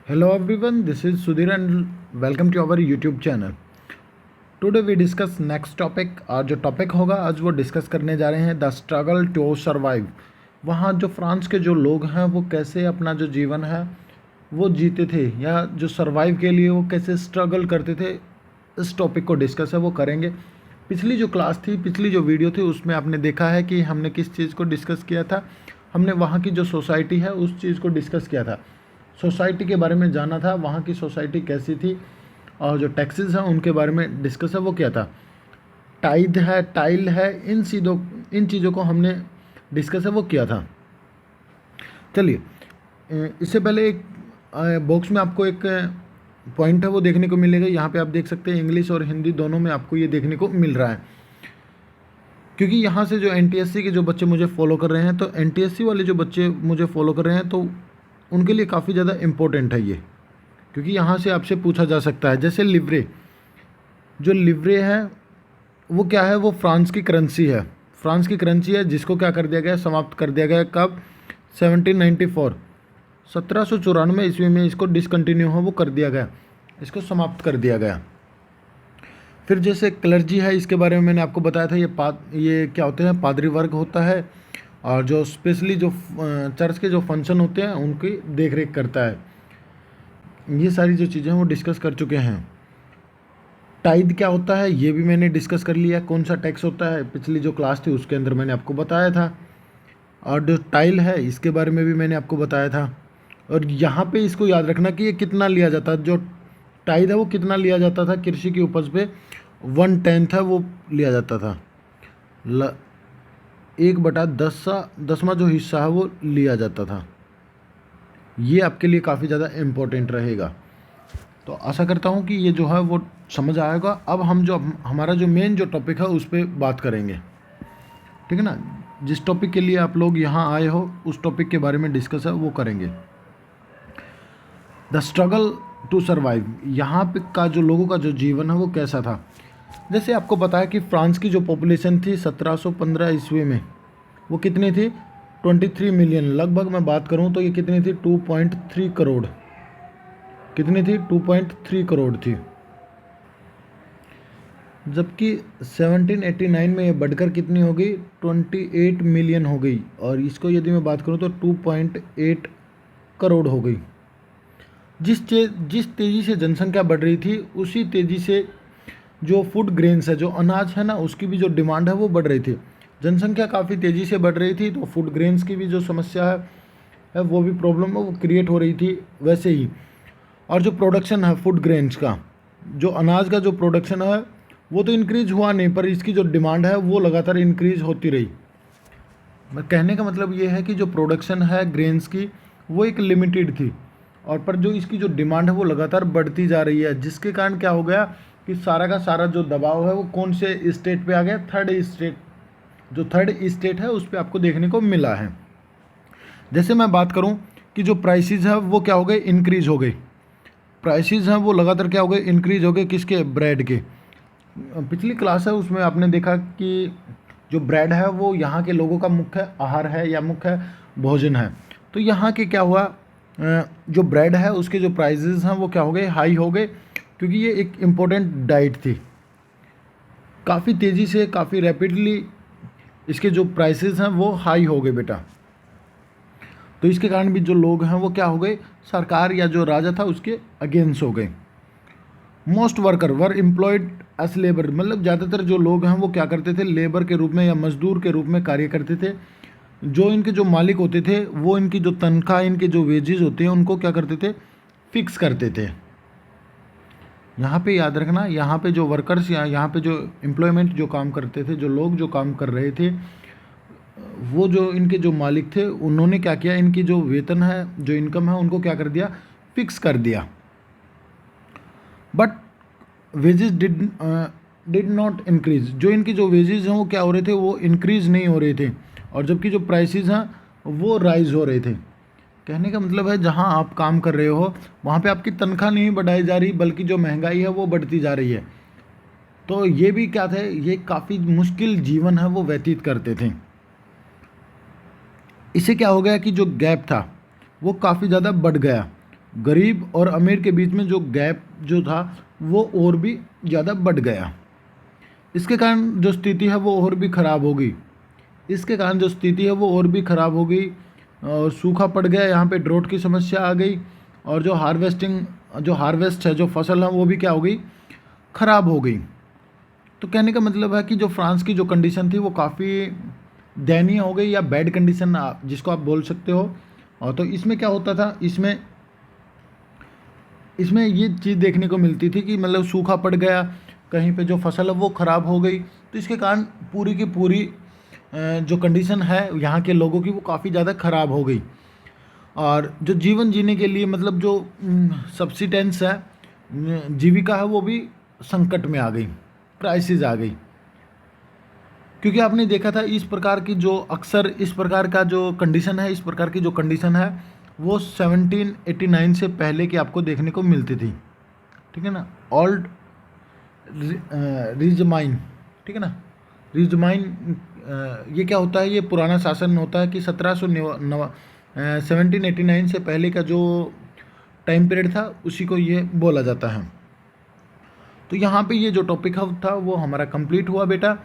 Hello everyone, this is Sudhir and welcome to our YouTube channel. Today we discuss next topic और जो topic होगा आज वो discuss करने जा रहे हैं द स्ट्रगल टू सर्वाइव। वहाँ जो फ्रांस के जो लोग हैं वो कैसे अपना जो जीवन है वो जीते थे या जो सर्वाइव के लिए वो कैसे स्ट्रगल करते थे, इस टॉपिक को डिस्कस है वो करेंगे। पिछली जो क्लास थी, पिछली जो वीडियो थी उसमें आपने देखा है कि हमने किस चीज़ को डिस्कस किया था। हमने वहाँ की जो सोसाइटी है उस चीज़ को डिस्कस किया था, सोसाइटी के बारे में जाना था, वहाँ की सोसाइटी कैसी थी और जो टैक्सेस हैं उनके बारे में डिस्कस है वो क्या था। टाइड है, टाइल है, इन चीज़ों को हमने डिस्कस है वो किया था। चलिए, इससे पहले एक बॉक्स में आपको एक पॉइंट है वो देखने को मिलेगा। यहाँ पे आप देख सकते हैं इंग्लिश और हिंदी दोनों में आपको ये देखने को मिल रहा है, क्योंकि यहाँ से जो NTSC के जो बच्चे मुझे फॉलो कर रहे हैं, तो NTSC वाले जो बच्चे मुझे फॉलो कर रहे हैं तो उनके लिए काफ़ी ज़्यादा इम्पोर्टेंट है ये, क्योंकि यहाँ से आपसे पूछा जा सकता है। जैसे लिवरे, जो लिवरे है वो क्या है, वो फ्रांस की करेंसी है। फ्रांस की करेंसी है जिसको क्या कर दिया गया, समाप्त कर दिया गया। कब? 1794, 1794 ईस्वी में इसको डिसकंटिन्यू हो वो कर दिया गया, इसको समाप्त कर दिया गया। फिर जैसे क्लर्जी है, इसके बारे में मैंने आपको बताया था। ये क्या होते हैं, पादरी वर्ग होता है और जो स्पेशली जो चर्च के जो फंक्शन होते हैं उनकी देख रेख करता है। ये सारी जो चीज़ें हैं वो डिस्कस कर चुके हैं। टाइड क्या होता है ये भी मैंने डिस्कस कर लिया, कौन सा टैक्स होता है, पिछली जो क्लास थी उसके अंदर मैंने आपको बताया था। और जो टाइल है इसके बारे में भी मैंने आपको बताया था। और यहाँ पे इसको याद रखना कि ये कितना लिया जाता है, जो टाइड है वो कितना लिया जाता था कृषि की उपज पे, 1/10 है वो लिया जाता था। 1/10वां जो हिस्सा है वो लिया जाता था। ये आपके लिए काफ़ी ज़्यादा इम्पोर्टेंट रहेगा। तो आशा करता हूँ कि ये जो है वो समझ आएगा। अब हम जो हमारा जो मेन जो टॉपिक है उस पर बात करेंगे, ठीक है ना। जिस टॉपिक के लिए आप लोग यहाँ आए हो उस टॉपिक के बारे में डिस्कस है वो करेंगे। द स्ट्रगल टू सर्वाइव, यहाँ पे का जो लोगों का जो जीवन है वो कैसा था। जैसे आपको पता है कि फ्रांस की जो पॉपुलेशन थी 1715 ईस्वी में वो कितनी थी, 23 मिलियन। लगभग मैं बात करूँ तो ये कितनी थी, 2.3 करोड़। कितनी थी, 2.3 करोड़ थी। जबकि 1789 में ये बढ़कर कितनी हो गई, 28 मिलियन हो गई। और इसको यदि मैं बात करूँ तो 2.8 करोड़ हो गई। जिस तेज़ी से जनसंख्या बढ़ रही थी उसी तेज़ी से जो फूड ग्रेन्स है, जो अनाज है ना, उसकी भी जो डिमांड है वो बढ़ रही थी। जनसंख्या काफ़ी तेज़ी से बढ़ रही थी तो फूड ग्रेन्स की भी जो समस्या है वो भी प्रॉब्लम है वो क्रिएट हो रही थी वैसे ही। और जो प्रोडक्शन है फूड ग्रेन्स का, जो अनाज का जो प्रोडक्शन है वो तो इंक्रीज़ हुआ नहीं, पर इसकी जो डिमांड है वो लगातार इंक्रीज़ होती रही। मैं कहने का मतलब ये है कि जो प्रोडक्शन है ग्रेन्स की वो एक लिमिटेड थी, और पर जो इसकी जो डिमांड है वो लगातार बढ़ती जा रही है, जिसके कारण क्या हो गया कि सारा का सारा जो दबाव है वो कौन से स्टेट पे आ गया, थर्ड स्टेट। जो थर्ड स्टेट है उस पर आपको देखने को मिला है। जैसे मैं बात करूं कि जो प्राइसेस है वो क्या हो गए, इंक्रीज हो गए। प्राइसेस हैं वो लगातार क्या हो गए, इंक्रीज हो गए। किसके, ब्रेड के। पिछली क्लास है उसमें आपने देखा कि जो ब्रेड है वो यहाँ के लोगों का मुख्य आहार है या मुख्य भोजन है। तो यहाँ के क्या हुआ, जो ब्रेड है उसके जो प्राइसेस हैं वो क्या हो गए, हाई हो गए, क्योंकि ये एक इम्पोर्टेंट डाइट थी। काफ़ी तेज़ी से, काफ़ी रैपिडली इसके जो प्राइसेस हैं वो हाई हो गए बेटा। तो इसके कारण भी जो लोग हैं वो क्या हो गए, सरकार या जो राजा था उसके अगेंस्ट हो गए। Most worker were employed as labour, मतलब ज़्यादातर जो लोग हैं वो क्या करते थे, लेबर के रूप में या मजदूर के रूप में कार्य करते थे। जो इनके जो मालिक होते थे वो इनकी जो तनख्वाह, इनके जो वेजेस होते हैं उनको क्या करते थे, फिक्स करते थे। यहाँ पे याद रखना, यहाँ पे जो वर्कर्स या यहाँ पे जो एम्प्लॉयमेंट जो काम करते थे, जो लोग जो काम कर रहे थे, वो जो इनके जो मालिक थे उन्होंने क्या किया, इनकी जो वेतन है, जो इनकम है, उनको क्या कर दिया, फिक्स कर दिया। But wages did not increase, जो इनकी जो वेजेस हैं वो क्या हो रहे थे, वो इंक्रीज नहीं हो रहे थे। और जबकि जो प्राइसेस हैं वो राइज हो रहे थे। कहने का मतलब है जहां आप काम कर रहे हो वहां पे आपकी तनख्वाह नहीं बढ़ाई जा रही, बल्कि जो महंगाई है वो बढ़ती जा रही है। तो ये भी क्या थे, ये काफ़ी मुश्किल जीवन है वो व्यतीत करते थे। इससे क्या हो गया कि जो गैप था वो काफ़ी ज़्यादा बढ़ गया। गरीब और अमीर के बीच में जो गैप जो था वो और भी ज़्यादा बढ़ गया। इसके कारण जो स्थिति है वो और भी ख़राब हो गई। इसके कारण जो स्थिति है वो और भी ख़राब हो गई और सूखा पड़ गया, यहाँ पे ड्रोट की समस्या आ गई और जो हार्वेस्ट है, जो फसल है वो भी क्या हो गई, ख़राब हो गई। तो कहने का मतलब है कि जो फ्रांस की जो कंडीशन थी वो काफ़ी दयनीय हो गई या बैड कंडीशन जिसको आप बोल सकते हो। और तो इसमें क्या होता था, इसमें ये चीज़ देखने को मिलती थी कि मतलब सूखा पड़ गया, कहीं पे जो फसल है वो ख़राब हो गई। तो इसके कारण पूरी की पूरी जो कंडीशन है यहाँ के लोगों की वो काफ़ी ज़्यादा ख़राब हो गई और जो जीवन जीने के लिए मतलब जो सब्सिटेंस है, जीविका है, वो भी संकट में आ गई, क्राइसिस आ गई। क्योंकि आपने देखा था इस प्रकार की जो अक्सर इस प्रकार का जो कंडीशन है, इस प्रकार की जो कंडीशन है वो 1789 से पहले की आपको देखने को मिलती थी, ठीक है ना। ओल्ड रिजमाइन, ठीक है ना, रिजमाइन ये क्या होता है, ये पुराना शासन होता है कि 1789 से पहले का जो टाइम पीरियड था उसी को ये बोला जाता है। तो यहाँ पे ये जो टॉपिक था वो हमारा कंप्लीट हुआ बेटा।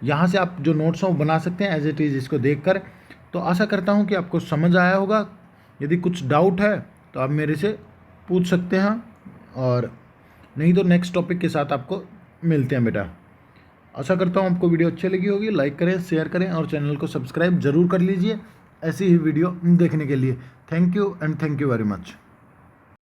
यहाँ से आप जो नोट्स हैं वो बना सकते हैं एज इट इज़ इसको देखकर। तो आशा करता हूँ कि आपको समझ आया होगा। यदि कुछ डाउट है तो आप मेरे से पूछ सकते हैं और नहीं तो नेक्स्ट टॉपिक के साथ आपको मिलते हैं बेटा। आशा करता हूँ आपको वीडियो अच्छी लगी होगी। लाइक करें, शेयर करें और चैनल को सब्सक्राइब ज़रूर कर लीजिए ऐसी ही वीडियो देखने के लिए। Thank you and thank you very much.